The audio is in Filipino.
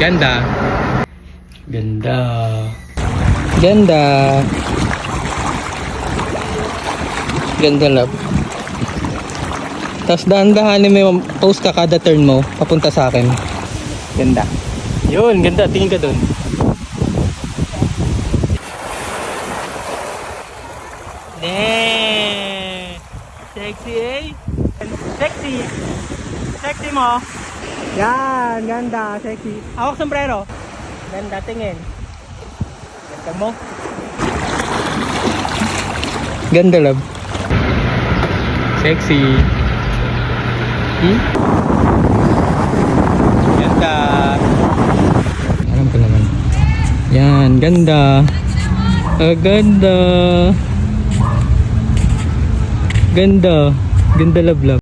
Ganda. Ganda. Ganda. Ganda, love. Tapos dahan-dahanin mo yung post ka kada turn mo papunta sa akin. Ganda. Yun, ganda. Tingin ka dun. Nee. Sexy, eh? Sexy. Sexy mo. Yan, ganda. Sexy. Hawak sombrero. Ganda, tingin. Ganda mo. Ganda, love. Sexy. Ganda. Alam ko naman. Yan, ganda. Ganda. Ganda. Ganda, love, love.